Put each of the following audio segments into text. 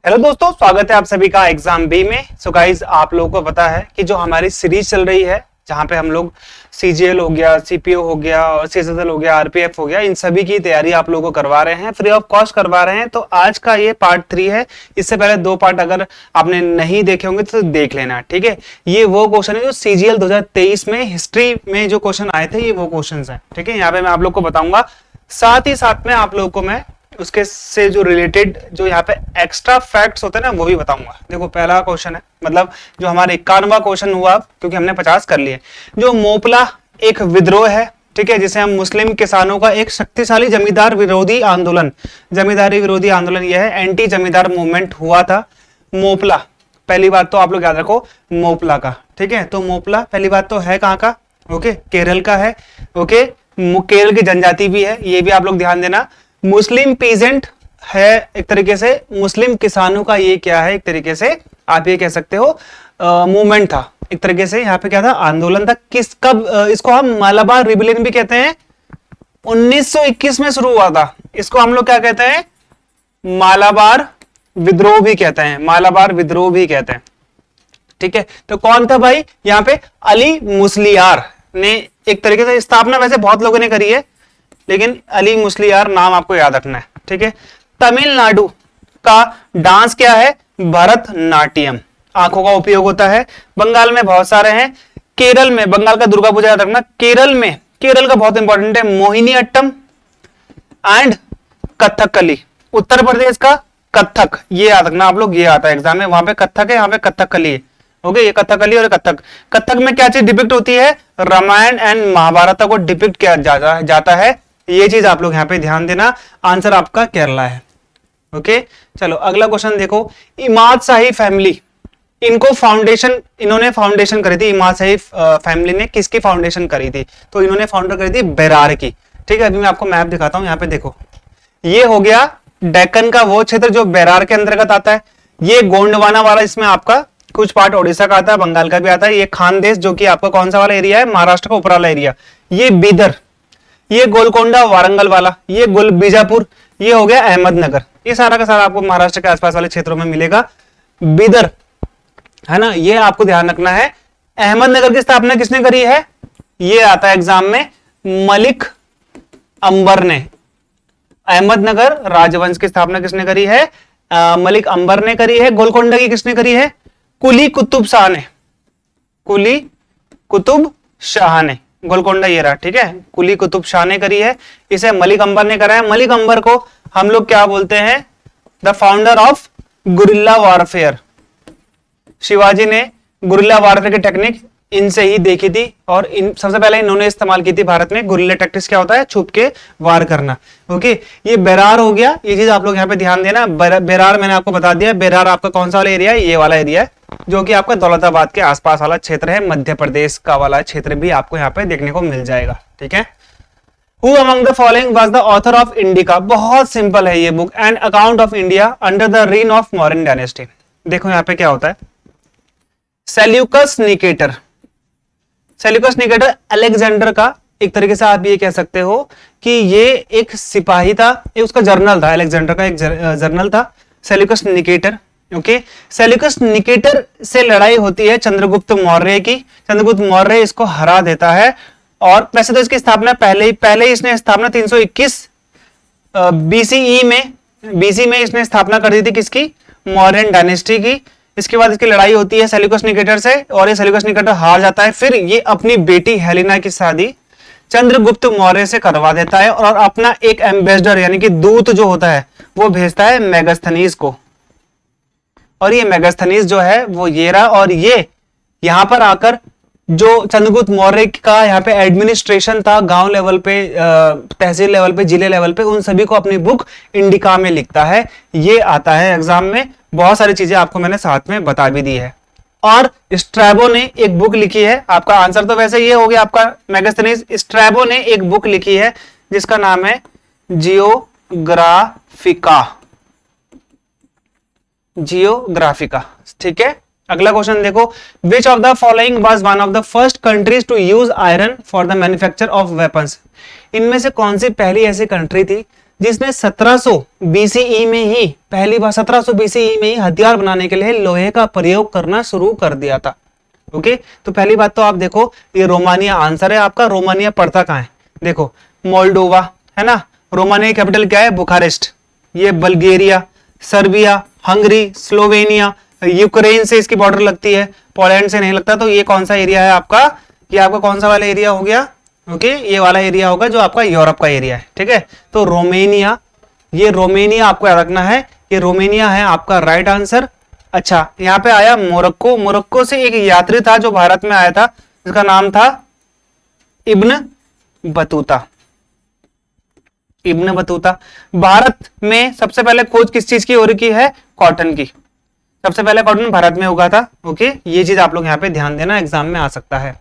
Hello दोस्तों, स्वागत है आप सभी का एग्जाम बी में। सो गाइस, आप लोगों को पता है कि जो हमारी सीरीज चल रही है जहां पे हम लोग सीजीएल हो गया, सीपीओ हो गया और सीएसएसएल हो गया, आरपीएफ हो गया, इन सभी की तैयारी आप लोगों को करवा रहे हैं, फ्री ऑफ कॉस्ट करवा रहे हैं। तो आज का ये पार्ट 3 है। इससे पहले 2 पार्ट अगर आपने नहीं देखे होंगे तो देख लेना, ठीक है। ये वो क्वेश्चन है जो सीजीएल 2023 में हिस्ट्री में जो क्वेश्चन आए थे, ये वो क्वेश्चन है, ठीक है। यहाँ पे मैं आप लोग को बताऊंगा, साथ ही साथ में आप लोगों को मैं उसके से जो रिलेटेड जो यहाँ पे एक्स्ट्रा फैक्ट्स होते हैं ना, वो भी बताऊंगा। देखो, पहला क्वेश्चन है, मतलब जो हमारा 51वां क्वेश्चन हुआ, क्योंकि हमने 50 कर लिए। जो मोपला एक विद्रोह है, ठीक है, जिसे हम मुस्लिम किसानों का एक शक्तिशाली जमींदार विरोधी आंदोलन, जमींदारी विरोधी आंदोलन यह है, एंटी जमींदार मूवमेंट हुआ था। मोपला, पहली बात तो आप लोग याद रखो मोपला का, ठीक है। तो मोपला पहली बात तो है कहाँ का? ओके, केरल का है। ओके, केरल की जनजाति भी है, ये भी आप लोग ध्यान देना। मुस्लिम पीजेंट है, एक तरीके से मुस्लिम किसानों का ये क्या है, एक तरीके से आप ये कह सकते हो मूवमेंट था, एक तरीके से यहाँ पे क्या था, आंदोलन था। किस कब इसको हम मालाबार रिबेलियन भी कहते हैं, 1921 में शुरू हुआ था। इसको हम लोग क्या कहते हैं? मालाबार विद्रोह भी कहते हैं, मालाबार विद्रोह भी कहते हैं, ठीक है। तो कौन था भाई? यहाँ पे अली मुस्लियार ने एक तरीके से स्थापना वैसे बहुत लोगों ने करी है, लेकिन अली मुस्लियार नाम आपको याद रखना है, ठीक है। तमिलनाडु का डांस क्या है? भरतनाट्यम। आंखों का उपयोग होता है। बंगाल में बहुत सारे हैं। केरल में, बंगाल का दुर्गा पूजा याद रखना। केरल में, केरल का बहुत इंपॉर्टेंट है, मोहिनी अट्टम एंड कथकली। उत्तर प्रदेश का कथक, ये याद रखना आप लोग, ये आता है एग्जाम में। वहां पे कथक है, यहाँ पे कथकली है। ओके, ये कथकली और कथक। कथक में क्या चीज डिपिक्ट होती है? रामायण एंड महाभारत को डिपिक्ट किया जाता है। ये चीज आप लोग यहाँ पे ध्यान देना। आंसर आपका केरला है। ओके, चलो अगला क्वेश्चन देखो। इमाद शाही फैमिली, इनको फाउंडेशन, इन्होंने फाउंडेशन करी थी। इमाद शाही फैमिली ने किसकी फाउंडेशन करी थी? तो इन्होंने फाउंडर करी थी बेरार की, ठीक है। अभी मैं आपको मैप दिखाता हूं, यहाँ पे देखो, ये हो गया डेक्कन का वो क्षेत्र जो बेरार के अंतर्गत आता है। ये गोंडवाना वाला, इसमें आपका कुछ पार्ट ओडिशा का आता है, बंगाल का भी आता है। ये खानदेश जो कि आपका कौन सा वाला एरिया है? महाराष्ट्र का ऊपर वाला एरिया। ये बीदर, ये गोलकोंडा वारंगल वाला, ये बीजापुर, ये हो गया अहमदनगर। ये सारा का सारा आपको महाराष्ट्र के आसपास वाले क्षेत्रों में मिलेगा। बीदर है ना, ये आपको ध्यान रखना है। अहमदनगर की स्थापना किसने करी है? ये आता है एग्जाम में, मलिक अंबर ने। अहमदनगर राजवंश की स्थापना किसने करी है? मलिक अंबर ने करी है। गोलकोंडा की किसने करी है? कुली कुतुब शाह ने, कुली कुतुब शाह ने। गोलकोंडा ये रहा, ठीक है, कुली कुतुब शाह ने करी है। इसे मलिक अंबर ने करा है। मलिक अंबर को हम लोग क्या बोलते हैं? The founder of guerrilla warfare. Shivaji ने गुरिल्ला वॉरफेयर की टेक्निक इनसे ही देखी थी, और इन सबसे पहले इन्होंने इस्तेमाल की थी भारत में। गुरिल्ला टैक्टिक्स क्या होता है? छुप के वार करना। ओके, ये बेरार हो गया, ये चीज आप लोग यहाँ पे ध्यान देना। बेरार मैंने आपको बता दिया। बेरार आपका कौन सा वाला एरिया है? ये वाला एरिया है, जो कि आपका दौलताबाद के आसपास वाला क्षेत्र है। मध्य प्रदेश का वाला क्षेत्र भी आपको यहाँ पे देखने को मिल जाएगा, ठीक है। Who among the following was the author of Indica? बहुत सिंपल है ये book. And account of India under the reign of Mauryan dynasty. देखो यहाँ पे क्या होता है, Seleucus Nicator. Seleucus Nicator Alexander का, एक तरीके से आप ये कह सकते हो कि ये एक सिपाही था, ये उसका जर्नल था, अलेक्जेंडर का एक जर्नल था Seleucus Nicator. Okay, Seleucus Nicator से लड़ाई होती है चंद्रगुप्त मौर्य की। चंद्रगुप्त मौर्य इसको हरा देता है, और वैसे तो इसकी स्थापना पहले इसने स्थापना 321 बीसीई में इसने स्थापना कर दी थी, किसकी? मौर्यन डायनेस्टी की। इसके बाद इसकी लड़ाई होती है सेल्यूकस निकेटर से, और ये सेल्यूकस निकेटर हार जाता है। फिर ये अपनी बेटी हेलेना की शादी चंद्रगुप्त मौर्य से करवा देता है, और अपना एक एम्बेसडर यानी कि दूत जो होता है वो भेजता है मेगास्थनीज को। और ये मेगास्थनीज जो है वो ये रहा, और ये यहां पर आकर जो चंद्रगुप्त मौर्य का यहाँ पे एडमिनिस्ट्रेशन था, गांव लेवल पे, तहसील लेवल पे, जिले लेवल पे, उन सभी को अपनी बुक इंडिका में लिखता है। ये आता है एग्जाम में। बहुत सारी चीजें आपको मैंने साथ में बता भी दी है। और स्ट्रैबो ने एक बुक लिखी है। आपका आंसर तो वैसे ये हो गया आपका मेगास्थनीज। स्ट्रैबो ने एक बुक लिखी है जिसका नाम है जियोग्राफिका, जियोग्राफिका, ठीक है। अगला क्वेश्चन देखो, which of the following was one of the first countries to use iron for the manufacture of weapons? इनमें से कौन सी पहली ऐसी कंट्री थी जिसने 1700 बीसीई में ही पहली बार 1700 बीसीई में ही हथियार बनाने के लिए लोहे का प्रयोग करना शुरू कर दिया था। ओके, तो पहली बात तो आप देखो, ये रोमानिया आंसर है आपका। रोमानिया पड़ता कहाँ है? देखो, मोल्डोवा है ना, रोमानिया की कैपिटल क्या है? बुखारेस्ट। ये Bulgaria, Serbia, Hungary, Slovenia, Ukraine से इसकी बॉर्डर लगती है, पोलैंड से नहीं लगता। तो ये कौन सा एरिया है आपका? ये आपका कौन सा वाला एरिया हो गया? ओके, ये वाला एरिया होगा जो आपका यूरोप का एरिया है। ठीक है, तो रोमेनिया, ये रोमेनिया आपको याद रखना है, ये रोमेनिया है आपका राइट आंसर। अच्छा, यहाँ पे आया मोरक्को। मोरक्को से एक यात्री था जो भारत में आया था, जिसका नाम था Ibn Battuta. Ibn Battuta. Bharat में सबसे पहले खोज किस चीज की हो रही है? कॉटन की। सबसे पहले कॉटन भारत में उगा था। ओके, ये चीज आप लोग यहाँ पे ध्यान देना, एग्जाम में आ सकता है।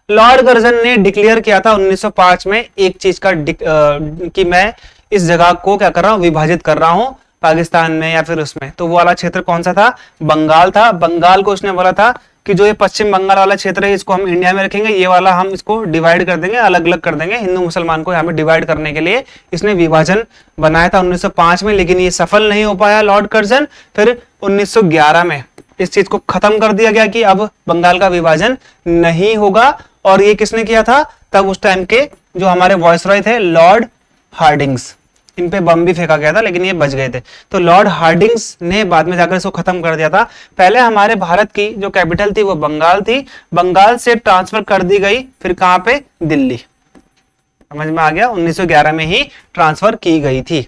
लॉर्ड कर्जन ने डिक्लेयर किया था 1905 में एक चीज का कि मैं इस जगह को क्या कर रहा हूं? विभाजित कर रहा हूं पाकिस्तान में या फिर उसमें। तो वो वाला क्षेत्र कौन सा था? बंगाल था। बंगाल को उसने बोला था कि जो ये पश्चिम बंगाल वाला क्षेत्र है इसको हम इंडिया में रखेंगे, ये वाला हम इसको डिवाइड कर देंगे, अलग अलग कर देंगे। हिंदू मुसलमान को यहाँ पे डिवाइड करने के लिए इसने विभाजन बनाया था 1905 में, लेकिन ये सफल नहीं हो पाया लॉर्ड कर्जन। फिर 1911 में इस चीज को खत्म कर दिया गया कि अब बंगाल का विभाजन नहीं होगा। और ये किसने किया था? तब उस टाइम के जो हमारे वॉइसरॉय थे, लॉर्ड हार्डिंग्स। इन पे बम भी फेंका गया था लेकिन ये बच गए थे। तो लॉर्ड हार्डिंग्स ने बाद में जाकर इसको खत्म कर दिया था। पहले हमारे भारत की जो कैपिटल थी वो बंगाल थी, बंगाल से ट्रांसफर कर दी गई, फिर कहां पे? दिल्ली। समझ में आ गया? 1911 में ही ट्रांसफर की गई थी।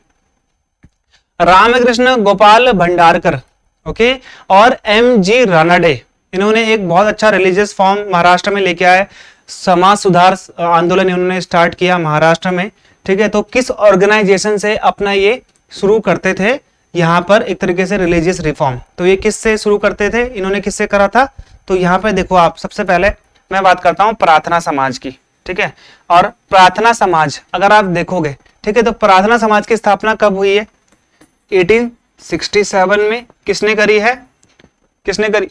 रामकृष्ण गोपाल भंडारकर, ओके, और एम.जी. रानडे, इन्होंने एक बहुत अच्छा रिलीजियस फॉर्म महाराष्ट्र में लेके आए। समाज सुधार आंदोलन इन्होंने स्टार्ट किया महाराष्ट्र में। ठीक है, तो किस ऑर्गेनाइजेशन से अपना ये शुरू करते थे? यहाँ पर एक तरीके से रिलीजियस रिफॉर्म। तो ये किस से शुरू करते थे? इन्होंने किससे करा था? तो यहाँ पे देखो आप, सबसे पहले मैं बात करता हूँ प्रार्थना समाज की। ठीक है, और प्रार्थना समाज अगर आप देखोगे, ठीक है, तो प्रार्थना समाज की स्थापना कब हुई है? 1867 में। किसने करी है? किसने करी?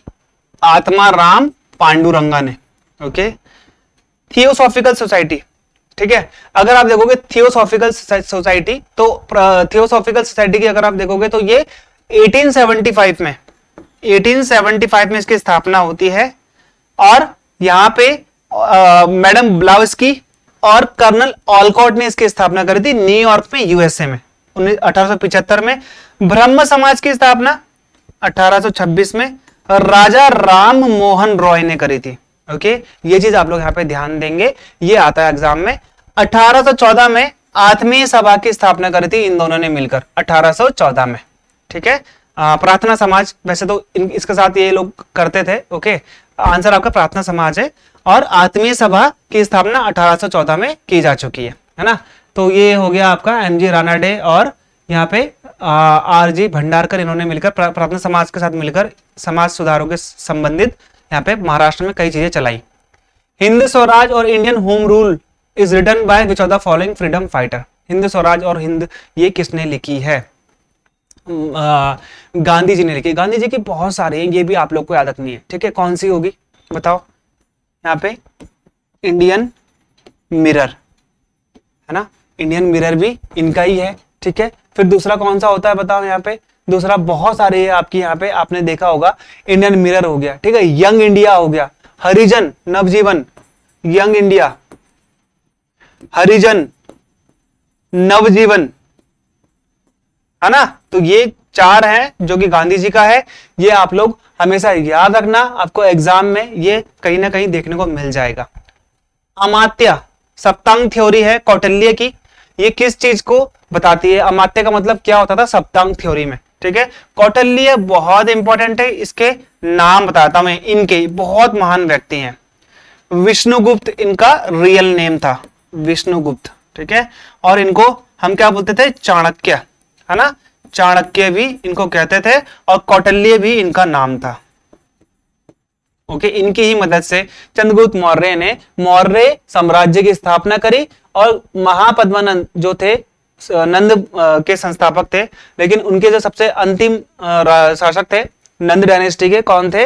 आत्मा राम पांडुरंगा ने। Okay, theosophical society. ठीक है, अगर आप देखोगे थियोसॉफिकल सोसाइटी, तो थियोसॉफिकल सोसाइटी की अगर आप देखोगे तो ये 1875 में इसकी स्थापना होती है। और यहाँ पे मैडम ब्लाउस्की और कर्नल ऑलकॉट ने इसकी स्थापना करी थी न्यूयॉर्क में, यूएसए में 1875 में। ब्रह्म समाज की स्थापना 1826 में राजा राम मोहन रॉय ने करी थी। ओके, ये चीज आप लोग यहाँ पे ध्यान देंगे, ये आता है एग्जाम में। 1814 में आत्मीय सभा की स्थापना करी थी इन दोनों ने मिलकर, 1814 में। ठीक है, प्रार्थना समाज वैसे तो इसके साथ ये लोग करते थे। ओके, आंसर आपका प्रार्थना समाज है। और आत्मीय सभा की स्थापना 1814 में की जा चुकी है ना। तो ये हो गया आपका एम.जी. रानाडे और यहाँ पे आर.जी. भंडारकर, इन्होंने मिलकर प्रार्थना समाज के साथ मिलकर समाज सुधारों के संबंधित यहाँ पे महाराष्ट्र में कई चीजें चलाई। हिंद स्वराज और Indian home rule is written by which of the following freedom fighter? Hind Swaraj और हिंद, ये किसने लिखी है? गांधी जी ने लिखी। गांधी जी की बहुत सारी हैं, ये भी आप लोग को याद रखनी है। ठीक है, कौन सी होगी बताओ? यहाँ पे इंडियन मिरर है ना, इंडियन मिरर भी इनका ही है। ठीक है, फिर दूसरा कौन सा होता है बताओ? यहाँ पे दूसरा बहुत सारे है आपकी, यहाँ पे आपने देखा होगा, इंडियन मिरर हो गया। ठीक है, यंग इंडिया हो गया, हरिजन नवजीवन, यंग इंडिया, हरिजन नवजीवन, है ना। तो ये चार है जो कि गांधी जी का है। ये आप लोग हमेशा याद रखना, आपको एग्जाम में ये कहीं ना कहीं देखने को मिल जाएगा। अमात्य सप्तांग थ्योरी है कौटिल्य की, ये किस चीज को बताती है? अमात्य का मतलब क्या होता था सप्तांग थ्योरी में? ठीक है, कौटिल्य बहुत इंपॉर्टेंट है, इसके नाम बताता हूं मैं। इनके बहुत महान व्यक्ति हैं। विष्णुगुप्त इनका रियल नेम था, विष्णुगुप्त। ठीक है, और इनको हम क्या बोलते थे? चाणक्य, है ना, चाणक्य भी इनको कहते थे, और कौटिल्य भी इनका नाम था। ओके, इनकी ही मदद से चंद्रगुप्त मौर्य ने मौर्य साम्राज्य की स्थापना करी। और महापद्मानंद जो थे नंद के संस्थापक थे, लेकिन उनके जो सबसे अंतिम शासक थे नंद डायनेस्टी के, कौन थे?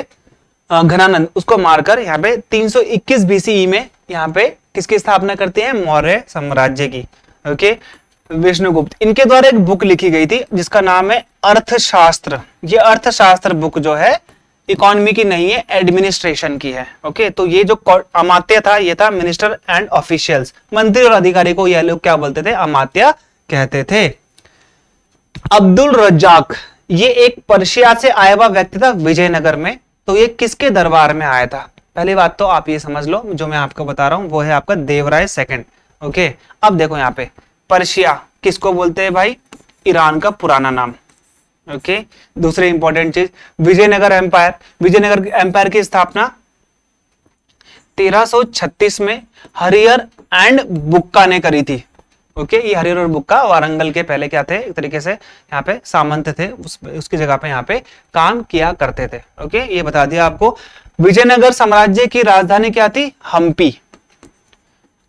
घनानंद, उसको मारकर यहाँ पे 321 बीसीई में यहाँ पे किसकी स्थापना करते हैं? मौर्य साम्राज्य की। ओके, विष्णुगुप्त, इनके द्वारा एक बुक लिखी गई थी जिसका नाम है अर्थशास्त्र। ये अर्थशास्त्र बुक जो है इकोनॉमी की नहीं है, एडमिनिस्ट्रेशन की है। ओके, तो ये जो अमात्य था ये था मिनिस्टर एंड ऑफिशियल्स, मंत्री और अधिकारी को ये लोग क्या बोलते थे, अमात्य कहते थे। अब्दुल रज्जाक, ये एक पर्शिया से आया हुआ व्यक्ति था विजयनगर में। तो ये किसके दरबार में आया था? पहली बात तो आप ये समझ लो, जो मैं आपको बता रहा हूं वो है आपका देवराय सेकंड। ओके, अब देखो यहाँ पे पर्शिया किसको बोलते हैं भाई? ईरान का पुराना नाम। ओके, दूसरी इंपॉर्टेंट चीज, विजयनगर एम्पायर। विजयनगर एम्पायर की स्थापना 1336 में हरिहर एंड बुक्का ने करी थी। ओके, ये हरिहर और बुक्का वारंगल के पहले क्या थे, एक तरीके से यहाँ पे सामंत थे, उसकी जगह पे यहाँ पे काम किया करते थे। ओके, ये बता दिया आपको। विजयनगर साम्राज्य की राजधानी क्या थी? हम्पी,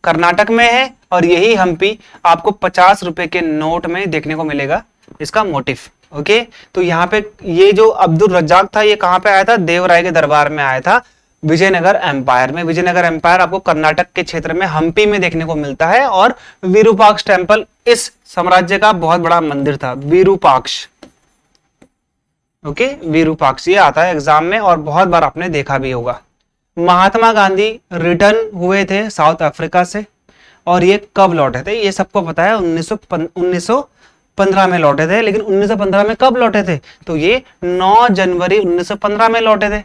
कर्नाटक में है। और यही हम्पी आपको 50 रुपए के नोट में देखने को मिलेगा, इसका मोटिफ। ओके, तो यहाँ पे ये जो अब्दुल रज्जाक था ये कहाँ पे आया था? देवराय के दरबार में आया था, विजयनगर एम्पायर में। विजयनगर एम्पायर आपको कर्नाटक के क्षेत्र में हम्पी में देखने को मिलता है। और विरूपाक्ष टेम्पल इस साम्राज्य का बहुत बड़ा मंदिर था, विरूपाक्ष। ओके, विरूपाक्ष ये आता है एग्जाम में और बहुत बार आपने देखा भी होगा। महात्मा गांधी रिटर्न हुए थे साउथ अफ्रीका से, और ये कब लौटे थे? ये सबको पता है, 1915 में लौटे थे। लेकिन 1915 में कब लौटे थे? तो ये 9 जनवरी 1915 में लौटे थे।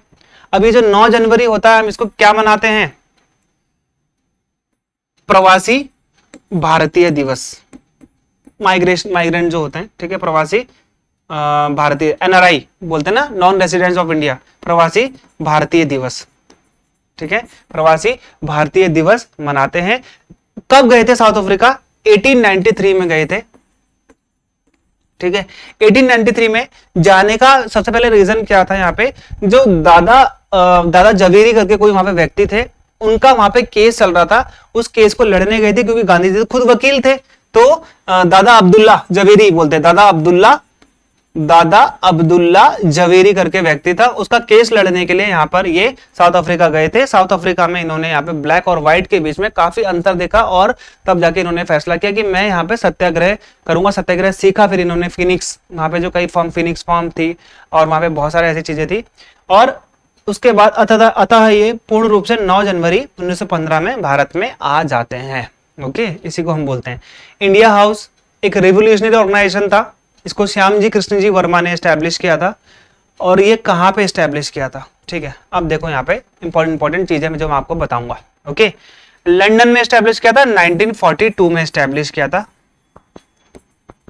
अभी जो 9 जनवरी होता है हम इसको क्या मनाते हैं? प्रवासी भारतीय दिवस। माइग्रेंट जो होते हैं, ठीक है, प्रवासी भारतीय, एनआरआई बोलते हैं ना, नॉन रेसिडेंट्स ऑफ इंडिया, प्रवासी भारतीय दिवस। ठीक है, प्रवासी भारतीय दिवस मनाते हैं। कब गए थे साउथ अफ्रीका? 1893 में गए थे। ठीक है, 1893 में जाने का सबसे पहले रीजन क्या था? यहाँ पे जो दादा जवेरी करके कोई वहां पे व्यक्ति थे, उनका वहां पे केस चल रहा था, उस केस को लड़ने गए थे क्योंकि गांधी जी खुद वकील थे। तो दादा अब्दुल्ला जवेरी बोलते हैं, दादा अब्दुल्ला जवेरी करके व्यक्ति था, उसका केस लड़ने के लिए यहाँ पर ये साउथ अफ्रीका गए थे। साउथ अफ्रीका में इन्होंने यहाँ पे ब्लैक और व्हाइट के बीच में काफी अंतर देखा और तब जाके इन्होंने फैसला किया कि मैं यहाँ पे सत्याग्रह करूंगा। सत्याग्रह सीखा, फिर इन्होंने फिनिक्स, वहां पे जो कई फिनिक्स फॉर्म थी और वहां पे बहुत सारे ऐसी चीजें थी। और उसके बाद अतः ये पूर्ण रूप से 9 जनवरी 1915 में भारत में आ जाते हैं। ओके, इसी को हम बोलते हैं इंडिया हाउस। एक रिवोल्यूशनरी ऑर्गेनाइजेशन था, इसको श्याम जी कृष्ण जी वर्मा ने एस्टैब्लिश किया था। और ये कहाँ पे एस्टैब्लिश किया था? ठीक है, अब देखो यहाँ पे इंपॉर्टेंट चीजें जो मैं आपको बताऊंगा। ओके, लंदन में एस्टैब्लिश किया था, 1942 में एस्टैब्लिश किया था।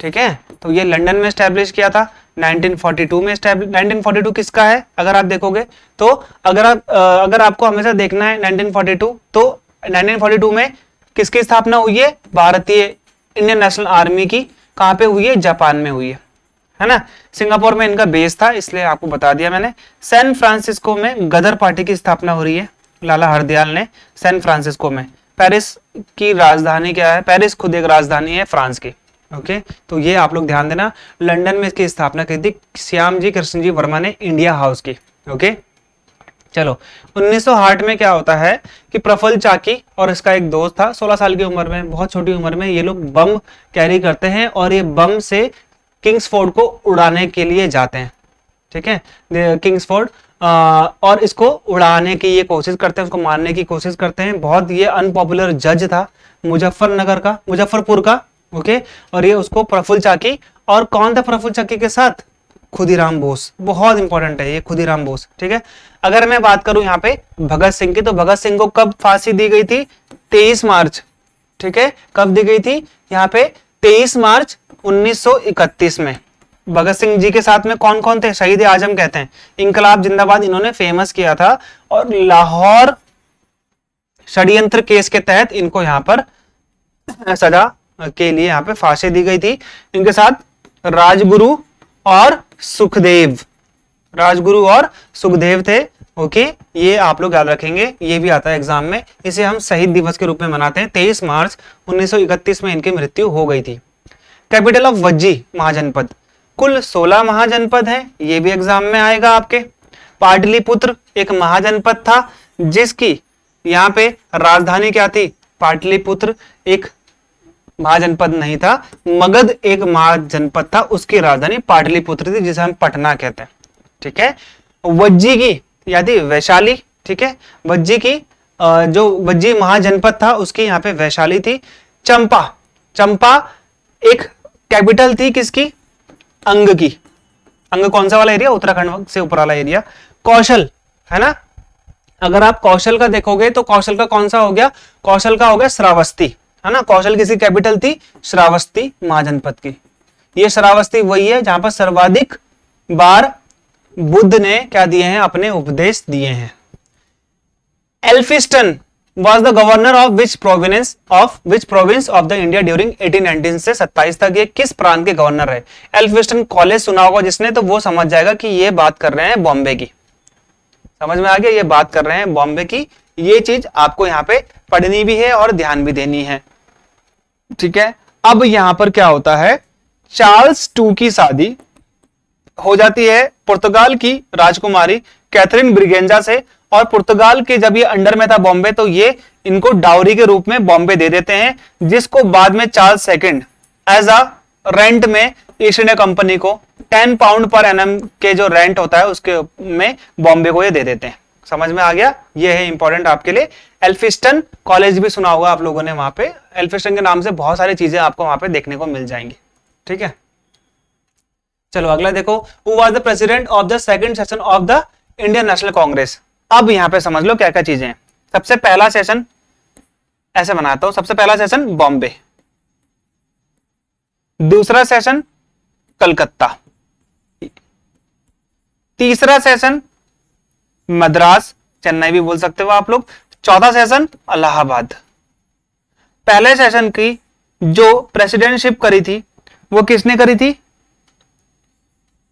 ठीक है, तो ये लंदन में एस्टैब्लिश किया था 1942 में। 1942 किसका है अगर आप देखोगे तो? अगर आपको हमेशा देखना है 1942, तो 1942 में किसकी स्थापना हुई है? भारतीय इंडियन नेशनल आर्मी की। कहां पे हुई है? जापान में हुई है ना। सिंगापुर में इनका बेस था, इसलिए आपको बता दिया मैंने। सैन फ्रांसिस्को में गदर पार्टी की स्थापना हो रही है, लाला हरदयाल ने सैन फ्रांसिस्को में। पेरिस की राजधानी क्या है? पेरिस खुद एक राजधानी है फ्रांस की। ओके, तो ये आप लोग ध्यान देना। लंदन में इसकी स्थापना की थी श्याम जी कृष्ण जी वर्मा ने, इंडिया हाउस की। ओके, चलो 1908 में क्या होता है कि प्रफुल्ल चाकी और इसका एक दोस्त था, 16 साल की उम्र में, बहुत छोटी उम्र में ये लोग बम कैरी करते हैं और ये बम से किंग्सफोर्ड को उड़ाने के लिए जाते हैं। ठीक है, किंग्सफोर्ड, और इसको उड़ाने की ये कोशिश करते हैं, उसको मारने की कोशिश करते हैं। बहुत ये अनपॉपुलर जज था मुजफ्फरपुर का। ओके, और ये उसको प्रफुल्ल चाकी, और कौन था प्रफुल्ल चाकी के साथ? खुदीराम बोस। बहुत इंपॉर्टेंट है ये खुदीराम बोस। ठीक है, अगर मैं बात करूं यहाँ पे भगत सिंह की, तो भगत सिंह को कब फांसी दी गई थी? 23 मार्च। ठीक है, कब दी गई थी? यहाँ पे 23 मार्च 1931 में। भगत सिंह जी के साथ में कौन कौन थे? शहीद आजम कहते हैं, इंकलाब जिंदाबाद इन्होंने फेमस किया था। और लाहौर षड्यंत्र केस के तहत इनको यहाँ पर सजा के लिए यहाँ पे फांसी दी गई थी। इनके साथ राजगुरु और सुखदेव थे। ओके, ये आप लोग याद रखेंगे, ये भी आता है एग्जाम में। इसे हम शहीद दिवस के रूप में मनाते हैं। 23 मार्च 1931 में इनकी मृत्यु हो गई थी। Capital of Vajji mahajanapada. कुल 16 महाजनपद हैं, ये भी एग्जाम में आएगा आपके। पाटलिपुत्र एक महाजनपद था जिसकी यहाँ पे राजधानी क्या थी? पाटलिपुत्र एक महाजनपद नहीं था, मगध एक महाजनपद था, उसकी राजधानी पाटलिपुत्र थी जिसे हम पटना कहते हैं। ठीक है, वज्जी की याद है वैशाली। ठीक है, वज्जी की जो वज्जी महाजनपद था उसकी यहाँ पे वैशाली थी। चंपा, चंपा एक कैपिटल थी किसकी, अंग की। अंग कौन सा वाला एरिया, उत्तराखंड से ऊपर वाला एरिया। कौशल है ना, अगर आप कौशल का देखोगे तो कौशल का कौन सा हो गया, कौशल का हो गया श्रावस्ती, है ना। कौशल किसकी कैपिटल थी, श्रावस्ती महाजनपद की। ये श्रावस्ती वही है जहां पर सर्वाधिक बार बुद्ध ने क्या दिए हैं, अपने उपदेश दिए हैं। Elphinstone was the governor of which province of the India during 1819 से 27 तक, ये किस प्रांत के गवर्नर है। एल्फिस्टन कॉलेज सुना होगा जिसने, तो वो समझ जाएगा कि ये बात कर रहे हैं बॉम्बे की। समझ में आ गया, ये बात कर रहे हैं बॉम्बे की। ये चीज आपको यहाँ पे पढ़नी भी है और ध्यान भी देनी है। ठीक है, अब यहां पर क्या होता है, चार्ल्स टू की शादी हो जाती है पुर्तगाल की राजकुमारी कैथरीन ब्रिगेंजा से, और पुर्तगाल के जब ये अंडर में था बॉम्बे, तो ये इनको डाउरी के रूप में बॉम्बे दे देते हैं, जिसको बाद में Charles second as a rent में ईस्ट इंडिया कंपनी को 10 पाउंड पर एनएम के जो रेंट होता है उसके में बॉम्बे को ये दे देते हैं। समझ में आ गया, ये है इंपॉर्टेंट आपके लिए। एल्फिस्टन कॉलेज भी सुना होगा आप लोगों ने, वहां पे एल्फिस्टन के नाम से बहुत सारी चीजें आपको वहां पे देखने को मिल जाएंगी। ठीक है, चलो अगला देखो, who was the president of the second session of the Indian national Congress. अब यहां पे समझ लो क्या क्या चीजें हैं। सबसे पहला सेशन ऐसे बनाता हूं, सबसे पहला सेशन बॉम्बे, दूसरा सेशन कलकत्ता, तीसरा सेशन मद्रास, चेन्नई भी बोल सकते हो आप लोग, चौथा सेशन इलाहाबाद। पहले सेशन की जो प्रेसिडेंटशिप करी थी वो किसने करी थी,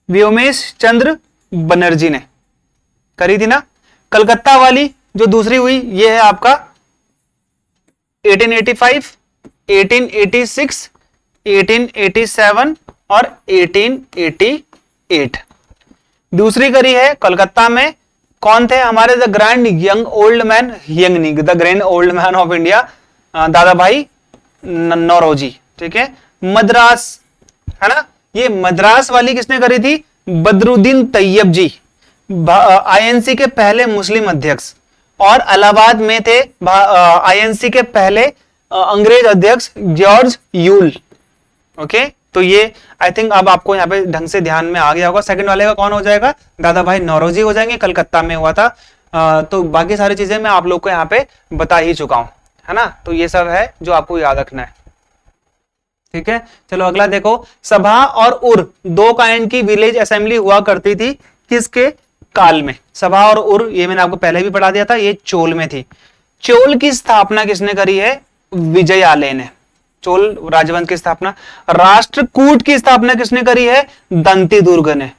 व्योमेश चंद्र बनर्जी ने करी थी ना। कलकत्ता वाली जो दूसरी हुई ये है आपका 1885, 1886, 1887 और 1888। दूसरी करी है कलकत्ता में, कौन थे हमारे, the grand young old man, young नहीं, the grand old man of India, Dadabhai Naoroji. ठीक है, मद्रास है ना, ये मद्रास वाली किसने करी थी, बदरुद्दीन तैयब जी, आईएनसी के पहले मुस्लिम अध्यक्ष, और इलाहाबाद में थे आईएनसी के पहले अंग्रेज अध्यक्ष जॉर्ज यूल। ओके, तो ये आई थिंक अब आपको यहाँ पे ढंग से ध्यान में आ गया होगा। सेकंड वाले का कौन हो जाएगा, दादा भाई नौरोजी हो जाएंगे, कलकत्ता में हुआ था। तो बाकी सारी चीजें मैं आप लोग को यहाँ पे बता ही चुका हूं, है ना। तो ये सब है जो आपको याद रखना है। ठीक है, चलो अगला देखो, सभा और उर दो काइंड की विलेज असेंबली हुआ करती थी किसके काल में। सभा और उर ये मैंने आपको पहले भी पढ़ा दिया था, ये चोल में थी। चोल की स्थापना किसने करी है, विजयालय ने, चोल राजवंश की स्थापना। राष्ट्रकूट की स्थापना किसने करी है, दंती दुर्ग ने।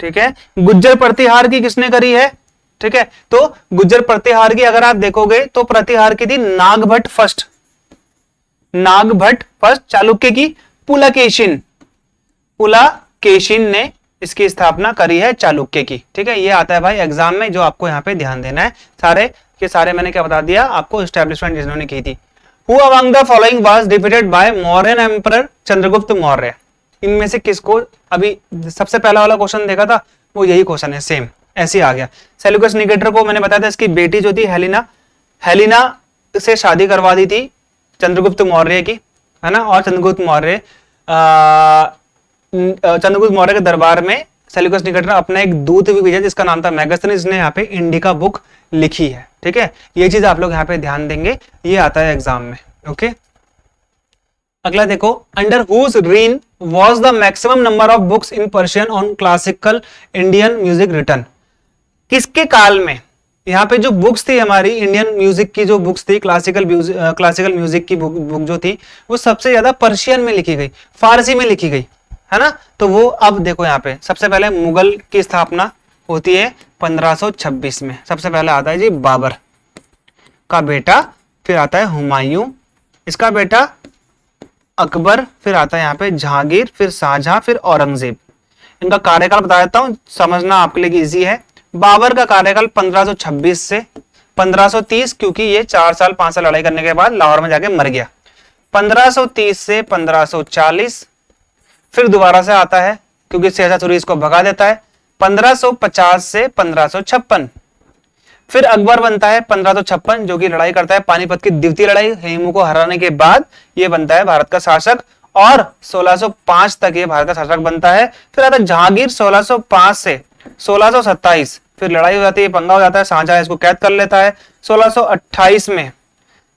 ठीक है, गुज्जर प्रतिहार की किसने करी है, ठीक है, तो गुज्जर प्रतिहार की अगर आप देखोगे तो प्रतिहार की थी नागभट्ट फर्स्ट, नागभट्ट फर्स्ट। चालुक्य की पुलकेशिन, पुलकेशिन ने इसकी स्थापना करी है चालुक्य की। ठीक है, ये आता है भाई एग्जाम में, जो आपको यहाँ पे ध्यान देना है। सारे के सारे मैंने क्या बता दिया आपको, एस्टेब्लिशमेंट जिन्होंने की थी। Who among the following was defeated by Mauryan Emperor Chandragupta Maurya. इनमें से किसको, अभी सबसे पहला वाला क्वेश्चन देखा था वो यही क्वेश्चन है, सेम ऐसे ही आ गया। सेल्यूकस निकेटर को मैंने बताया था, इसकी बेटी जो थी हेलिना, हेलिना से शादी करवा दी थी चंद्रगुप्त मौर्य की, है ना। और चंद्रगुप्त मौर्य के दरबार में सेल्यूकस निकेटर अपना एक दूत भी भेजा जिसका नाम था मैगस्थनीज, ने यहाँ पे इंडिका बुक लिखी है। ठीक है, ये चीज आप लोग यहाँ पे ध्यान देंगे, ये आता है एग्जाम में। ओके, अगला देखो, under whose reign was the maximum number of books in Persian on classical Indian music written. किसके काल में यहाँ पे जो बुक्स थी हमारी इंडियन म्यूजिक की, जो बुक्स थी क्लासिकल म्यूजिक की बुक जो थी वो सबसे ज्यादा पर्शियन में लिखी गई, फारसी में लिखी गई, है ना। तो वो अब देखो यहाँ पे सबसे पहले मुगल की स्थापना होती है 1526 में। सबसे पहले आता है जी बाबर का बेटा, फिर आता है हुमायूं, इसका बेटा अकबर, फिर आता है यहाँ पे जहांगीर, फिर शाहजहां, फिर औरंगजेब। इनका कार्यकाल बता देता हूं, समझना आपके लिए इजी है। बाबर का कार्यकाल 1526 से 1530, क्योंकि ये 4 साल 5 साल लड़ाई करने के बाद लाहौर में जाके मर गया। 1530 से 1540, फिर दोबारा से आता है क्योंकि शेषासुरी इसको भगा देता है 1550 से 1556, फिर अकबर बनता है 1556 जो कि लड़ाई करता है पानीपत की द्वितीय लड़ाई, हेमू को हराने के बाद ये बनता है भारत का शासक और 1605 तक ये भारत का शासक बनता है। फिर आता है जहांगीर 1605 से 1627, फिर लड़ाई हो जाती है, पंगा हो जाता है, शाहजहां इसको कैद कर लेता है। 1628 में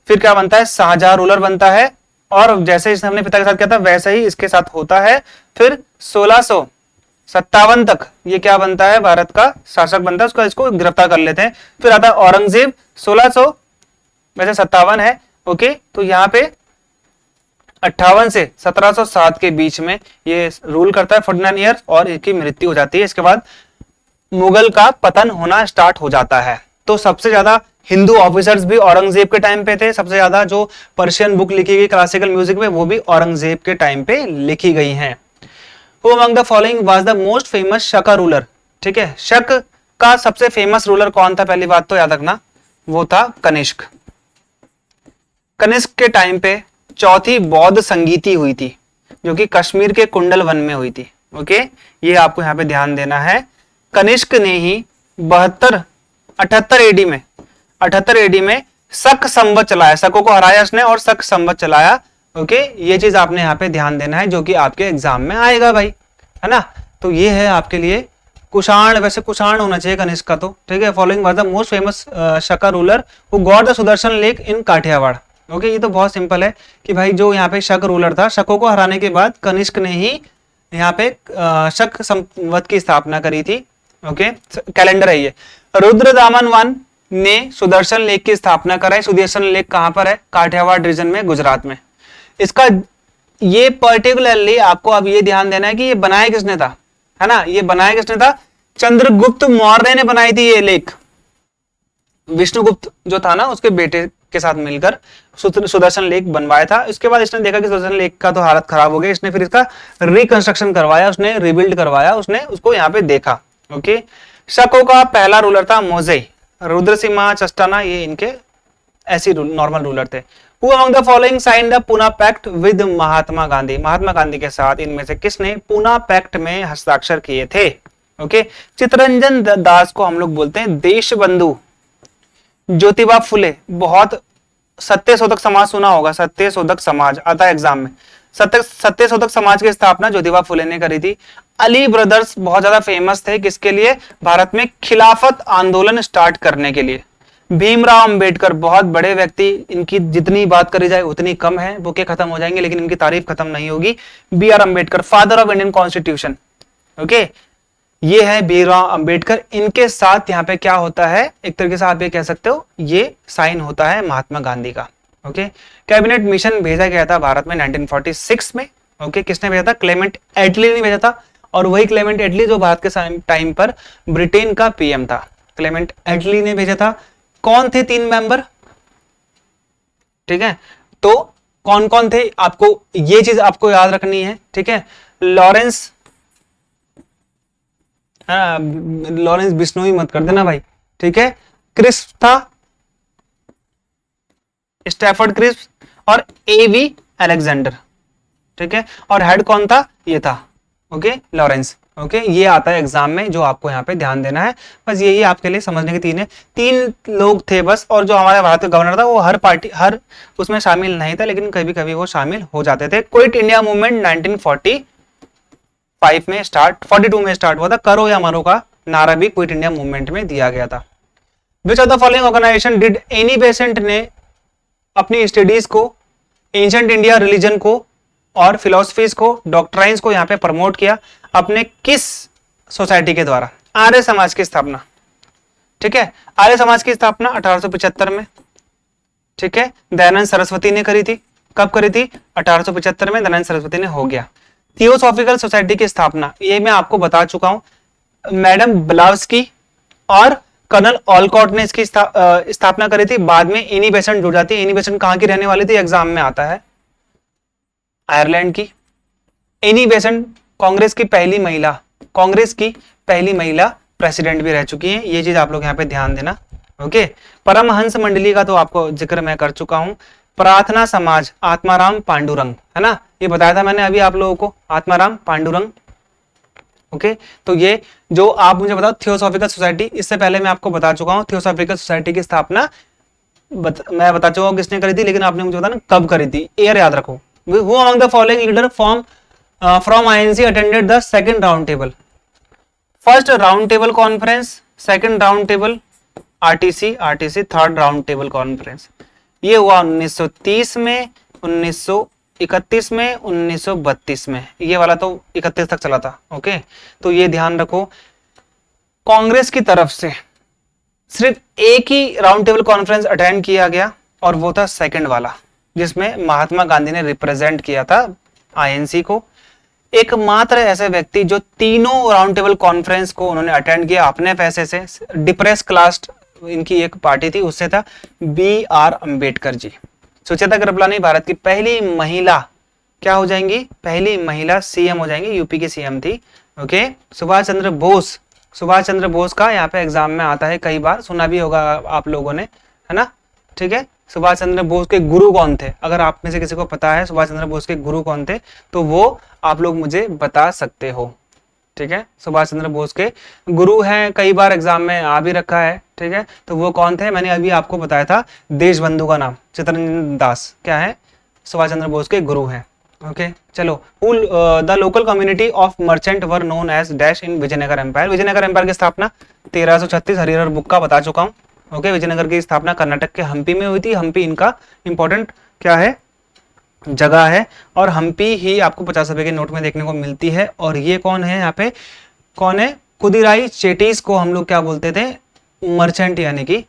फिर क्या बनता है, शाहजहां रूलर बनता है और जैसे इसने अपने पिता के साथ किया था वैसे ही इसके साथ होता है। फिर 1657 तक ये क्या बनता है, भारत का शासक बनता है, उसको इसको गिरफ्तार कर लेते हैं। फिर आता है औरंगजेब 1600 वैसे 57 है, ओके, तो यहाँ पे 58 से 1707 के बीच में ये रूल करता है 49 ईयर्स और इसकी मृत्यु हो जाती है। इसके बाद मुगल का पतन होना स्टार्ट हो जाता है। तो सबसे ज्यादा हिंदू ऑफिसर्स भी औरंगजेब के टाइम पे थे, सबसे ज्यादा जो पर्शियन बुक लिखी गई क्लासिकल म्यूजिक में वो भी औरंगजेब के टाइम पे लिखी गई हैं। Who among the following was the most famous Shaka ruler? ठीक है, शक का सबसे फेमस रूलर कौन था, पहली बात तो याद रखना वो था कनिष्क। कनिष्क के टाइम पे चौथी बौद्ध संगीति हुई थी जो कि कश्मीर के कुंडल वन में हुई थी। ओके, ये आपको यहाँ पे ध्यान देना है। कनिष्क ने ही 78 एडी में शक संवत चलाया, शकों को हराया उसने और शक संवत चलाया। ओके, ये चीज आपने यहाँ पे ध्यान देना है जो कि आपके एग्जाम में आएगा भाई, है ना। तो ये है आपके लिए कुषाण, वैसे कुषाण होना चाहिए कनिष्क का, तो ठीक है। Following was the most famous Shaka ruler who got the Sudarshan lake in Kathiawar. Okay, ये तो बहुत सिंपल है कि भाई जो यहाँ पे शक रूलर था, शकों को हराने के बाद कनिष्क ने ही यहाँ पे शक संवत की स्थापना करी थी। ओके, कैलेंडर है ये। रुद्रदामन ने सुदर्शन लेक की स्थापना कराई। सुदर्शन लेक कहां पर है, काठियावाड़ रीजन में, गुजरात में। इसका ये पर्टिकुलरली आपको अब ये ध्यान देना है कि ये बनाया किसने था, है ना, ये बनाया किसने था, चंद्रगुप्त मौर्य ने बनाई थी ये लेक। विष्णुगुप्त जो था ना उसके बेटे के साथ मिलकर सुदर्शन लेक बनवाया था। इसके बाद इसने देखा कि सुदर्शन लेक का तो हालत खराब हो गई, इसने फिर इसका रिकंस्ट्रक्शन करवाया, उसने रिबिल्ड करवाया, उसने उसको यहाँ पे देखा। ओके, शकों का पहला रूलर था मोज़े, रुद्रसिम्हा, चस्टाना, ये इनके ऐसे नॉर्मल रूलर थे। Who among the following signed the Poona pact with Mahatma Gandhi? Mahatma Gandhi के साथ इनमें से किसने पूना पैक्ट में हस्ताक्षर किए थे? ओके, चित्तरंजन दास को हम लोग बोलते हैं देशबंधु। ज्योतिबा फुले, बहुत सत्यशोधक समाज सुना होगा, सत्यशोधक समाज आता है एग्जाम में। सत्यशोधक समाज की स्थापना ज्योतिबा फुले ने करी थी। अली ब्रदर्स बहुत ज्यादा फेमस थे, किसके लिए, भारत में खिलाफत आंदोलन स्टार्ट करने के लिए। भीमराव अंबेडकर, बहुत बड़े व्यक्ति, इनकी जितनी बात करी जाए उतनी कम है, बुके खत्म हो जाएंगे लेकिन इनकी तारीफ खत्म नहीं होगी। B R Ambedkar, father of Indian constitution. Okay, ये है भीमराव अंबेडकर। इनके साथ यहाँ पे क्या होता है, एक तरीके से आप ये कह सकते हो, ये साइन होता है महात्मा गांधी का। ओके, कैबिनेट मिशन भेजा गया था भारत में 1946 में। ओके, किसने भेजा था, क्लेमेंट एटली ने भेजा था, और वही क्लेमेंट एटली जो भारत के टाइम पर ब्रिटेन का पीएम था, क्लेमेंट एटली ने भेजा था। कौन थे 3 मेंबर, ठीक है, तो कौन कौन थे, आपको ये चीज आपको याद रखनी है, ठीक है। लॉरेंस, लॉरेंस बिश्नोई मत कर देना भाई, ठीक है। क्रिस्प था, स्टैफर्ड क्रिस्प और एवी अलेक्जेंडर, ठीक है। और हेड कौन था, ये था, ओके, लॉरेंस। ओके, ये आता है एग्जाम में, जो आपको यहाँ पे ध्यान देना है। बस यही आपके लिए समझने के 3 लोग थे बस, और जो हमारे भारत का गवर्नर था वो हर उसमें शामिल नहीं था, लेकिन कभी कभी वो शामिल हो जाते थे। क्विट इंडिया मूवमेंट 1945 में 42 में स्टार्ट हुआ था। करो या मरो का नारा भी क्विट इंडिया मूवमेंट में दिया गया था। Which of the following organisation did Annie Besant ने अपनी स्टडीज को, एंशिएंट इंडिया रिलीजन को और फिलोसफीज को, डॉक्ट्राइन्स को यहाँ पे प्रमोट किया अपने किस सोसाइटी के द्वारा? आर्य समाज की स्थापना, ठीक है। आर्य समाज की स्थापना 1875 में, ठीक है, दयानंद सरस्वती ने करी थी। कब करी थी? 1875 में दयानंद सरस्वती ने हो गया। थियोसॉफिकल सोसाइटी की स्थापना, ये मैं आपको बता चुका हूं, मैडम ब्लावस्की और कर्नल ऑलकॉट ने इसकी स्थापना करी थी। बाद में एनी बेसेंट जुड़ जाती है। एनी बेसेंट कहां की रहने वाली थी, एग्जाम में आता है, आयरलैंड की। एनी बेसेंट कांग्रेस की पहली महिला प्रेसिडेंट भी रह चुकी हैं। ये चीज आप लोग यहाँ पे ध्यान देना। ओके, परमहंस मंडली का तो आपको जिक्र मैं कर चुका हूं। प्रार्थना समाज आत्माराम पांडुरंग, है ना, ये बताया था मैंने अभी आप लोगों को, आत्माराम पांडुरंग। ओके, तो ये जो आप मुझे बताओ थियोसॉफिकल सोसाइटी, इससे पहले मैं आपको बता चुका हूं थियोसॉफिकल सोसाइटी की स्थापना मैं बता चुका हूं किसने करी थी, लेकिन आपने मुझे बताना कब करी थी, ईयर याद रखो। Who among the following leader from INC attended the second round table? First round table conference, second round table RTC, third round table conference. ये हुआ 1930 में, 1931 में, 1932 में, ये वाला तो 31 तक चला था। ओके, तो ये ध्यान रखो, कांग्रेस की तरफ से सिर्फ एक ही राउंड टेबल कॉन्फ्रेंस अटेंड किया गया और वो था सेकंड वाला, जिसमें महात्मा गांधी ने रिप्रेजेंट किया था आईएनसी को। एकमात्र ऐसे व्यक्ति जो तीनों राउंड टेबल कॉन्फ्रेंस को उन्होंने अटेंड किया अपने पैसे से, डिप्रेस क्लास इनकी एक पार्टी थी, उससे था बी आर अंबेडकर जी। सुचेता कृपलानी भारत की पहली महिला क्या हो जाएंगी, पहली महिला सीएम हो जाएंगी, यूपी की सीएम थी। ओके, सुभाष चंद्र बोस, सुभाष चंद्र बोस का यहाँ पे एग्जाम में आता है, कई बार सुना भी होगा आप लोगों ने, है ना, ठीक है। सुभाष चंद्र बोस के गुरु कौन थे? अगर आप में से किसी को पता है सुभाष चंद्र बोस के गुरु कौन थे तो वो आप लोग मुझे बता सकते हो, ठीक है। सुभाष चंद्र बोस के गुरु हैं, कई बार एग्जाम में आ भी रखा है, ठीक है। तो वो कौन थे? मैंने अभी आपको बताया था, देशबंधु का नाम चित्तरंजन दास क्या है, सुभाष चंद्र बोस के गुरु हैं। ओके, चलो, the local community of merchant were known as dash in Vijayanagar empire. Vijayanagar empire की स्थापना 1336, हरिहर बुक का बता चुका हूँ। ओके, विजयनगर की स्थापना कर्नाटक के हम्पी में हुई थी। हम्पी इनका इंपॉर्टेंट क्या है, जगह है, और हम्पी ही आपको 50 रुपए के नोट में देखने को मिलती है। और ये कौन है यहाँ पे, कौन है? कुदिराई चेटीज को हम लोग क्या बोलते थे, मर्चेंट, यानी कि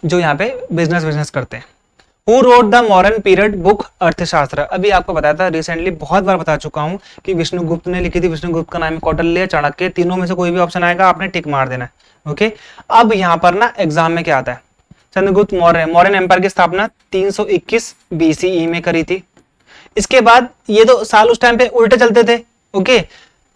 जो यहाँ पे बिजनेस करते हैं। Who wrote the modern period book अर्थशास्त्र? अभी आपको बताया था रिसेंटली, बहुत बार बता चुका हूँ कि विष्णुगुप्त ने लिखी थी। विष्णुगुप्त का नाम है कौटिल्य, चाणक्य, तीनों में से कोई भी ऑप्शन आएगा आपने टिक मार देना है। ओके, अब यहाँ पर ना एग्जाम में क्या आता है, चंद्रगुप्त मौर्य, मौर्यन एम्पायर की स्थापना 321 बीसीई में करी थी। इसके बाद ये तो साल उस टाइम पे उल्टे चलते थे। ओके,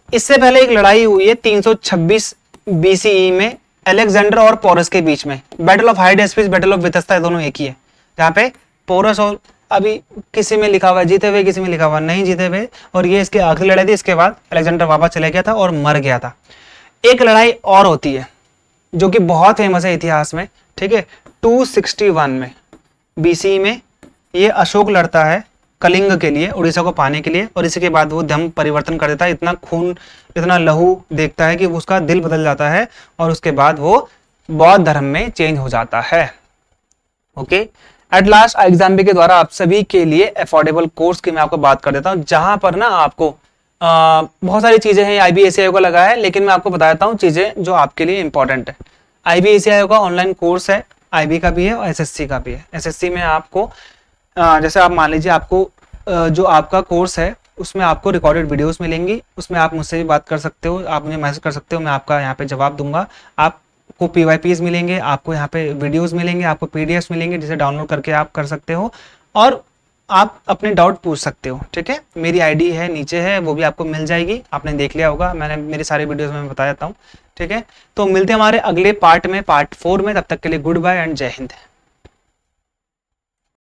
इससे पहले एक लड़ाई हुई है 326 बीसीई में अलेक्जेंडर और पोरस के बीच में, battle of Hydaspes, battle of Vitasta, दोनों एक ही है, जहाँ पे पोरस और अभी किसी में लिखा हुआ है जीते हुए, किसी में लिखा हुआ नहीं जीते हुए, और ये इसकी आखिरी लड़ाई थी। इसके बाद अलेक्जेंडर वापस चले गया था और मर गया था। एक लड़ाई और होती है जो कि बहुत फेमस है इतिहास में, ठीक है, 261 में बीसी में ये अशोक लड़ता है कलिंग के लिए, उड़ीसा को पाने के लिए, और इसी के बाद वो धर्म परिवर्तन कर देता है, इतना खून, इतना लहू देखता है कि उसका दिल बदल जाता है, और उसके बाद वो बौद्ध धर्म में चेंज हो जाता है। ओके, एट लास्ट एग्जाम के द्वारा आप सभी के लिए अफोर्डेबल कोर्स की मैं आपको बात कर देता हूँ, जहां पर ना आपको बहुत सारी चीजें हैं, IBACI का लगा है, लेकिन मैं आपको बताता हूँ चीजें जो आपके लिए इंपॉर्टेंट है। IBACI का ऑनलाइन कोर्स है, IB का भी है और SSC का भी है। SSC में आपको जैसे आप मान लीजिए आपको जो आपका कोर्स है उसमें आपको रिकॉर्डेड वीडियोस मिलेंगी, उसमें आप मुझसे भी बात कर सकते हो, आप मुझे मैसेज कर सकते हो, मैं आपका यहाँ पे जवाब दूंगा। आपको PYPs मिलेंगे, आपको यहाँ पे वीडियोस मिलेंगे, आपको PDFs मिलेंगे जिसे डाउनलोड करके आप कर सकते हो, और आप अपने डाउट पूछ सकते हो। ठीक है, मेरी ID है नीचे है, वो भी आपको मिल जाएगी, आपने देख लिया होगा, मैंने मेरी सारी वीडियोस में बता देता हूँ। ठीक है, तो मिलते हैं हमारे अगले पार्ट में, पार्ट 4 में। तब तक के लिए गुड बाय एंड जय हिंद।